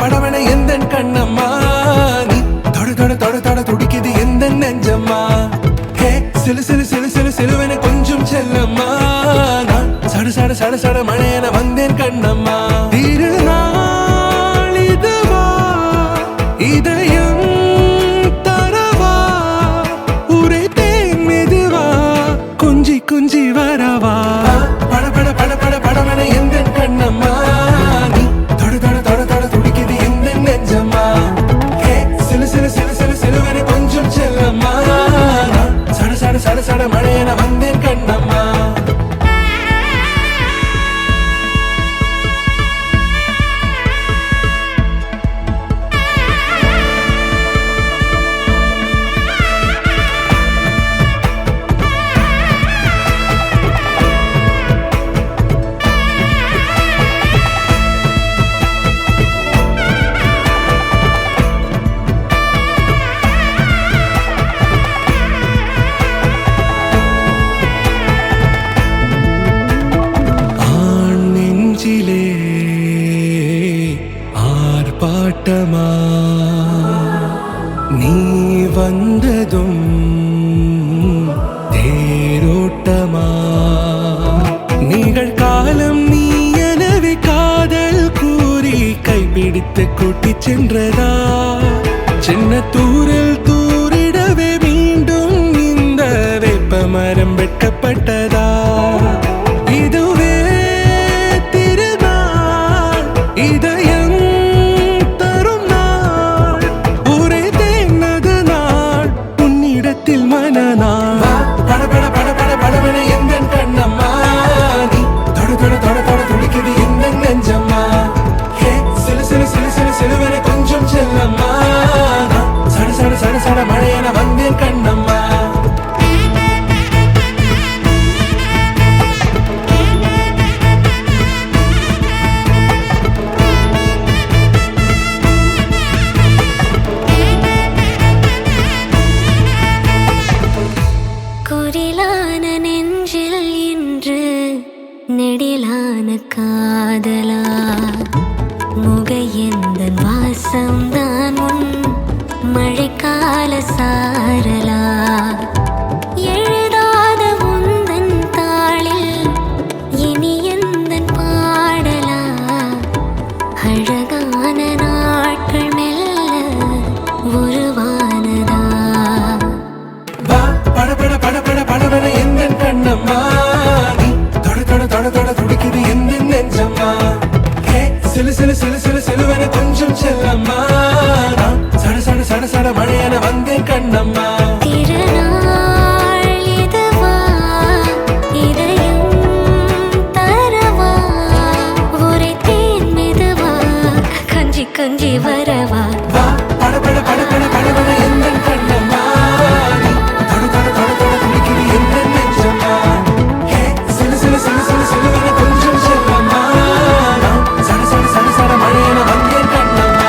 படவன எந்த கண்ணம்மா நீ தொட தொட தொட தொட துடிக்குது எந்த நெஞ்சம்மா ஹே சிலு சிலு சிலு சிலு சிலுவன கொஞ்சம் செல்லம்மா நான் சட சட சட சட மழையன வந்தேன் கண்ணம்மா திருநாள் இதுவா இதயம் தரவா உரைத்தேன் மெதுவா கொஞ்சி கொஞ்சி வரவா பட பட பட பட படவன எந்த கண்ணம்மா சட சட மழையன வந்தேன் கண்ணம்மா ஆர்ப்பாட்டமா நீ வந்ததும் தேரோட்டமா நிகழ்காலம் நீ எனவே காதல் கூறி கைப்பிடித்து கூட்டிச் சென்றதா சின்ன தூரில் தூரிடவே மீண்டும் இந்த வேப்ப மரம் வெட்கப்பட்டதா இதுவே திருநாள் இதயம் தரும் நாள் ஒரே தேனது நாள் உன்னிடத்தில் மனநாள் பட பட பட பட படவன எந்த கண்ணம்மா நீ தொட தொட தொட தொட துடிக்குது எந்த நெஞ்சம்மா ஹே சிலு சிலு சிலு சிலு சிலுவன கொஞ்சம் செல்லம்மா சட சட சட சட மழையன வந்தேன் கண்ணம்மா நெடிலான காதலா முகையெந்தன் வாசம்தான் உன் மழைக்கால சாரலா எழுதாத உந்தன் தாளில் இனி எந்தன் பாடலா அழகான நாட்கள் மெல்ல உருவானதா பட பட பட பட படவன எந்த கண்ணம்மா தொட தொட துடிக்குது எந்த நெஞ்சம்மா ஹே சிலு சிலு சிலு சிலு சிலுவன கொஞ்சம் செல்லம்மா சட சட சட சட மழையன வந்தேன் கண்ணம்மா திருநாள் இதுவா இதயம் தரவா உரைத்தேன் மெதுவா கஞ்சி கஞ்சி வரவா பட பட பட பட படவன எந்த கண்ணம்மா தொட தொட தொட தொட துடிக்குது எந்த நெஞ்சம்மா ஹே சிலு சிலு சிலு சிலு சிலுவன கொஞ்சம் செல்லம்மா சட சட சட சட மழையன வந்தேன் கண்ணம்மா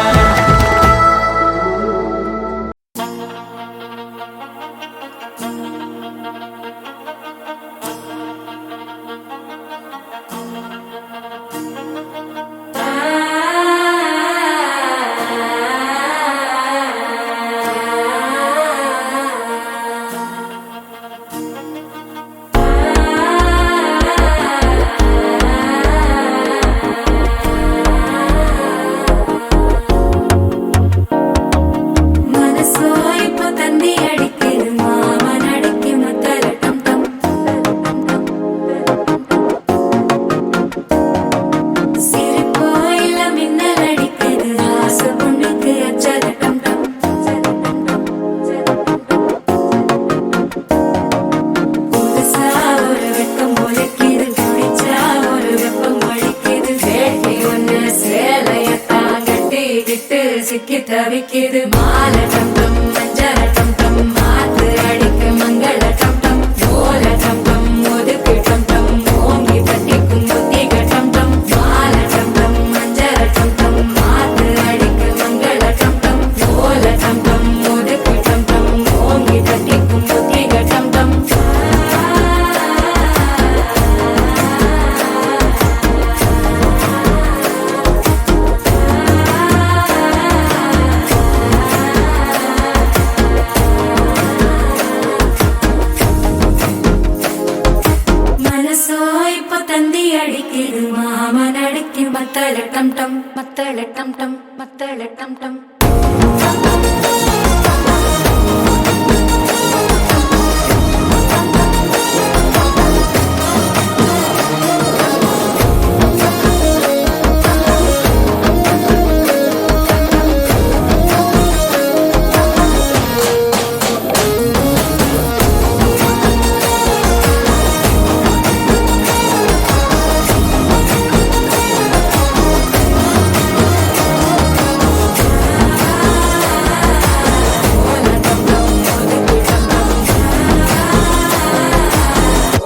தவிக்குது மால டம் டம் மஞ்சள டம் டம் மாத்து அடிக்க மங்கள டம் டம் ஓல டம் டம் ஒதுக்கு டம் டம் ஓங்கி தட்டிக்கும் புத்திக டம் டம் மால டம் டம் மஞ்சள டம் டம் மாத்து அடிக்க மங்கள டம் டம் ஓல டம் டம் ஒதுக்கு டம் டம் ஓங்கி தட்டிக்கும் புத்திக டம் டம் மனசோ இப்ப தந்தி அடிக்குது மாமன் அடிக்கு மத்தள டம் டம் மத்தள டம் டம் மத்தள டம் டம்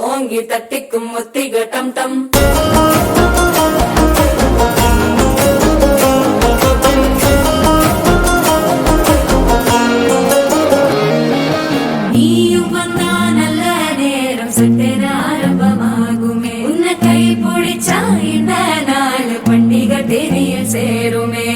ஓங்கி தட்டிக்கும் ஒத்திக டம் டம் நீயும் வந்தா நல்ல நேரம் சட்டென ஆரம்பமாகுமே உன்னை கை பிடிச்சா இந்த நாள் பண்டிகை தெரிய சேருமே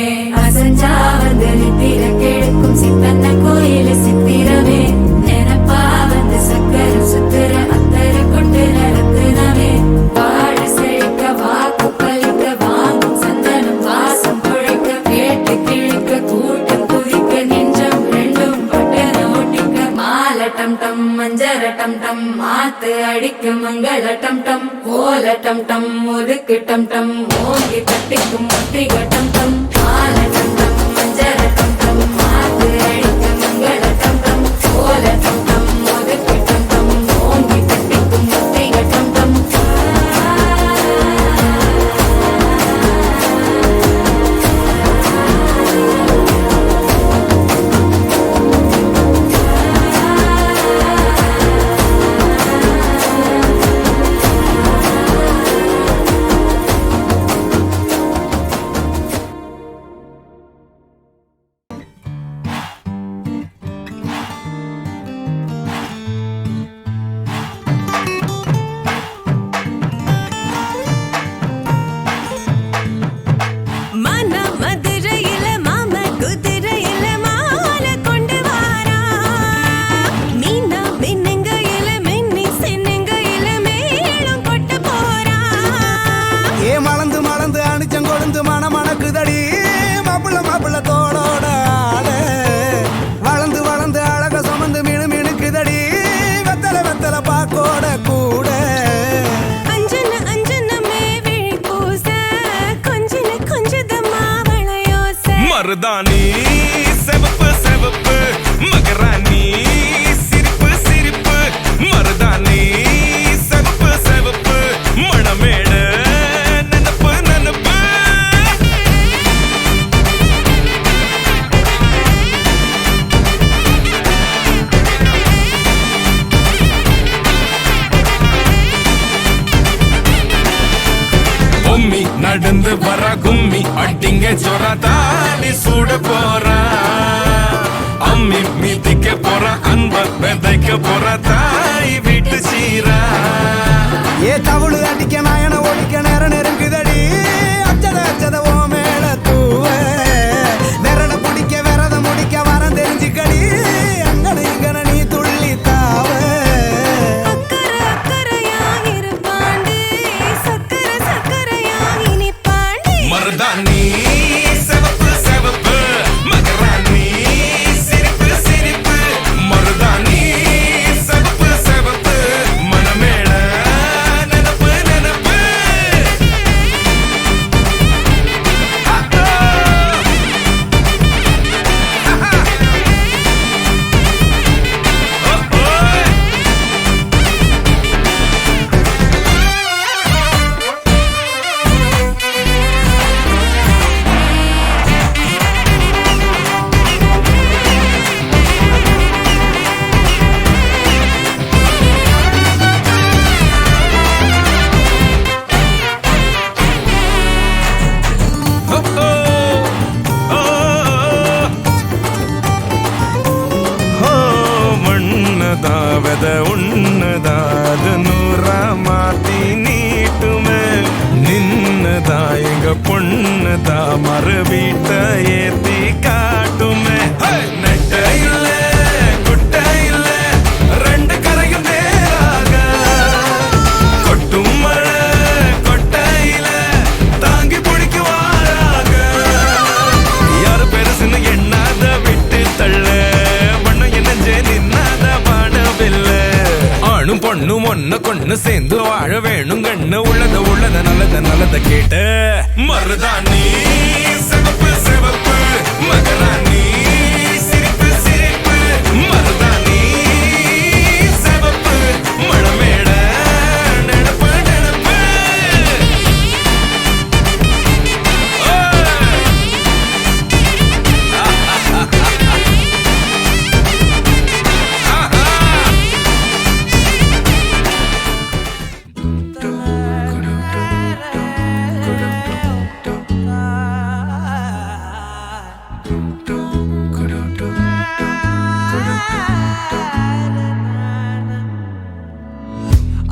அசஞ்சா வந்து நித்திர கெடுக்கும் சித்தன்ன கோயில சித்திரமே நினப்பா வந்து சக்கர சுத்துற அத்தர கொண்டு நடத்துனவே வாழ செழிக்க வாக்கு பலிக்க வாங்கும் சந்தனம் வாசம் குழைக்க கேட்டு கிழிக்க கூட்டம் குதிக்க நெஞ்சம் ரெண்டும் பட்டன ஒட்டிக்க மால டம் டம் மஞ்சர டம் டம் மாத்து அடிக்க மங்கள டம் டம் ஓல டம் டம் ஒதுக்கு டம் டம் ஓங்கி தட்டிக்கும் ஒத்திக டம் டம் மால டம் டம் மஞ்சர டம் டம் மாத்து அடிக்க மங்கள டம் டம் ஓல டம் டம் ஒதுக்கு டம் டம் ஓங்கி தட்டிக்கும் ஒத்திக டம் டம் மன மதுரையில மாம குதிரையில மால கொண்டு வாரா மீனா மின்னுங்கையில மின்னி சின்னுங்கையில மேளம் கொட்ட போறா ஏ மலந்து மலந்து அணிச்சம் கொழுந்து மணக்குதடி மாப்பிள்ள மாப்பிள்ள தோளோட ஆட வளர்ந்து வளர்ந்து அழக சுமந்து மினுக்குதடி வெத்தலை வெத்தலை பாக்கோட கூட அஞ்சன அஞ்சனமே விழி பூச கொஞ்சன கொஞ்சதமா வளையோச மருதாணி செவப்பு செவப்பு மகராணி சிரிப்பு சிரிப்பு மருதாணி செவப்பு செவப்பு மணமேட நனப்பு நனப்பு பொம்மி நடந்து வர கும்மி அட்டிங்க ஜொரா தாலி சூட போறா அம்மி மீதிக்க போற அன்ப விதைக்க போற தாய் வீட்டு சீரா ஏ தவுளு அடிக்க நாயன ஒடிக்க நேரம் நெருங்குதடி அச்சத அச்சத ஓ மேல தூவ விரட பிடிக்க விரத முடிக்க வரம் தெரிஞ்சுக்கடி அங்கன இங்கன நீ துள்ளி தாவ அக்கற அக்கறையா இருப்பாண்டி சக்கர சக்கரையா இனிப்பாண்டி மருதாணி செவப்பு செவப்பு மகராணி சிரிப்பு சிரிப்பு மருதாணி செவப்பு செவப்பு மணமேள நனப்பு நனப்பு சேர்ந்து வாழ வேணும் கண்ணு உள்ளத நல்லத கேட்டு மருதாணி சிவப்பு சிவப்பு மகராணி சிரிப்பு சிரிப்பு மருதாணி சிவப்பு மழமேட நினப்பு நினப்பு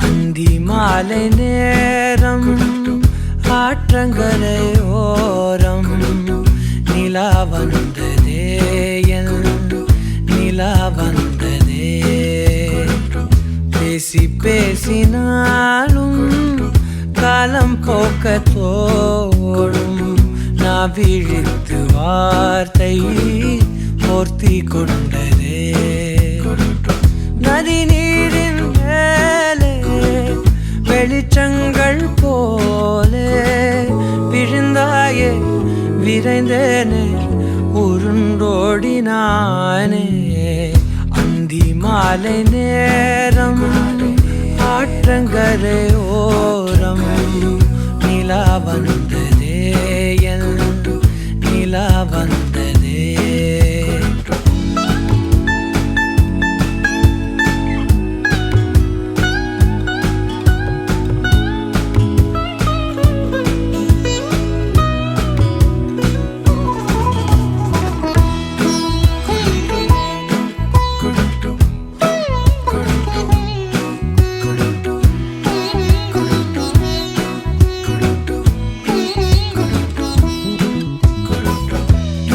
அந்தி மாலை நேரம் ஆற்றங்கரையோரம் நிலா வந்ததே என் நிலா வந்ததே பேசி பேசினாலும் காலம் போக்க தோடும் நான் விழித்து வார்த்தை போர்த்தி கொண்டதே நதி நீரின் மேலே வெளிச்சங்கள் போலே விழுந்தாயே விரைந்தேனே உருண்டோடினானே அந்தி மாலை நேரம் ஆற்றங்கரை ஓரம் நிலா வந்ததே என் நிலா வந்ததே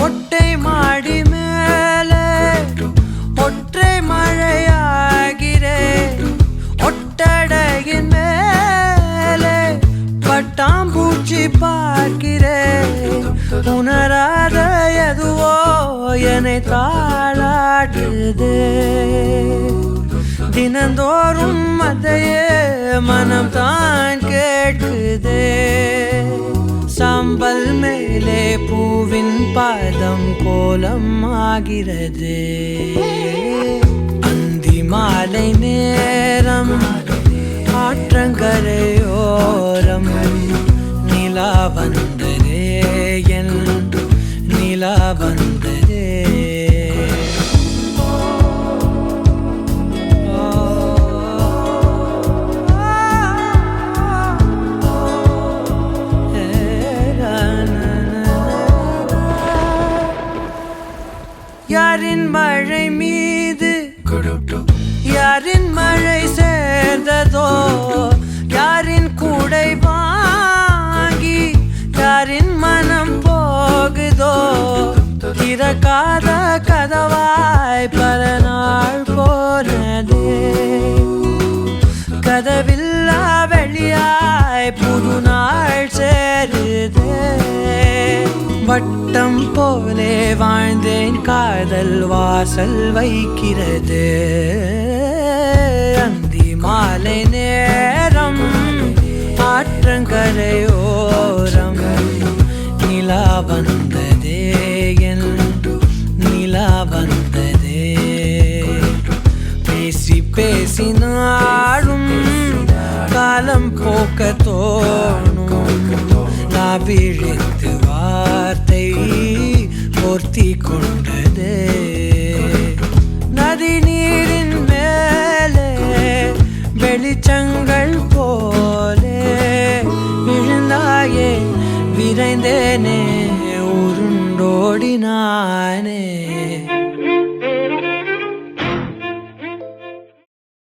ஒட்டை மாடி மேலே ஒற்றை மழையாகிறே ஒட்டடையின் மேலே பட்டாம்பூச்சி பார்க்கிறே உணராத எதுவோ என்னை தாளாட்டுதே தினந்தோறும் அதையே மனம் தான் கேட்குதே சாம்பல் மேலே பூவின் பாதம் கோலம் ஆகிறது அந்தி மாலை நேரம் ஆற்றங்கரையோரம் நிலா வந்ததே என் நிலா வந்ததே யாரின் மழை மீது யாரின் மழை சேர்ந்ததோ யாரின் கூடை வாங்கி யாரின் மனம் போகுதோ திறக்காத கதவாய் பல நாள் போனதே கதவில்லா வெளியாய் புது நாள் சேருதே வட்டம் போலே வாழ்ந்தேன் காதல் வாசல் வைக்கிறது அந்தி மாலை நேரம் ஆற்றங்கரையோரம் நிலா வந்ததே என் நிலா வந்ததே பேசி பேசினாலும் காலம் போக்க தோணும் நான் விழித்து வார்த்தை போர்த்தி கொண்டு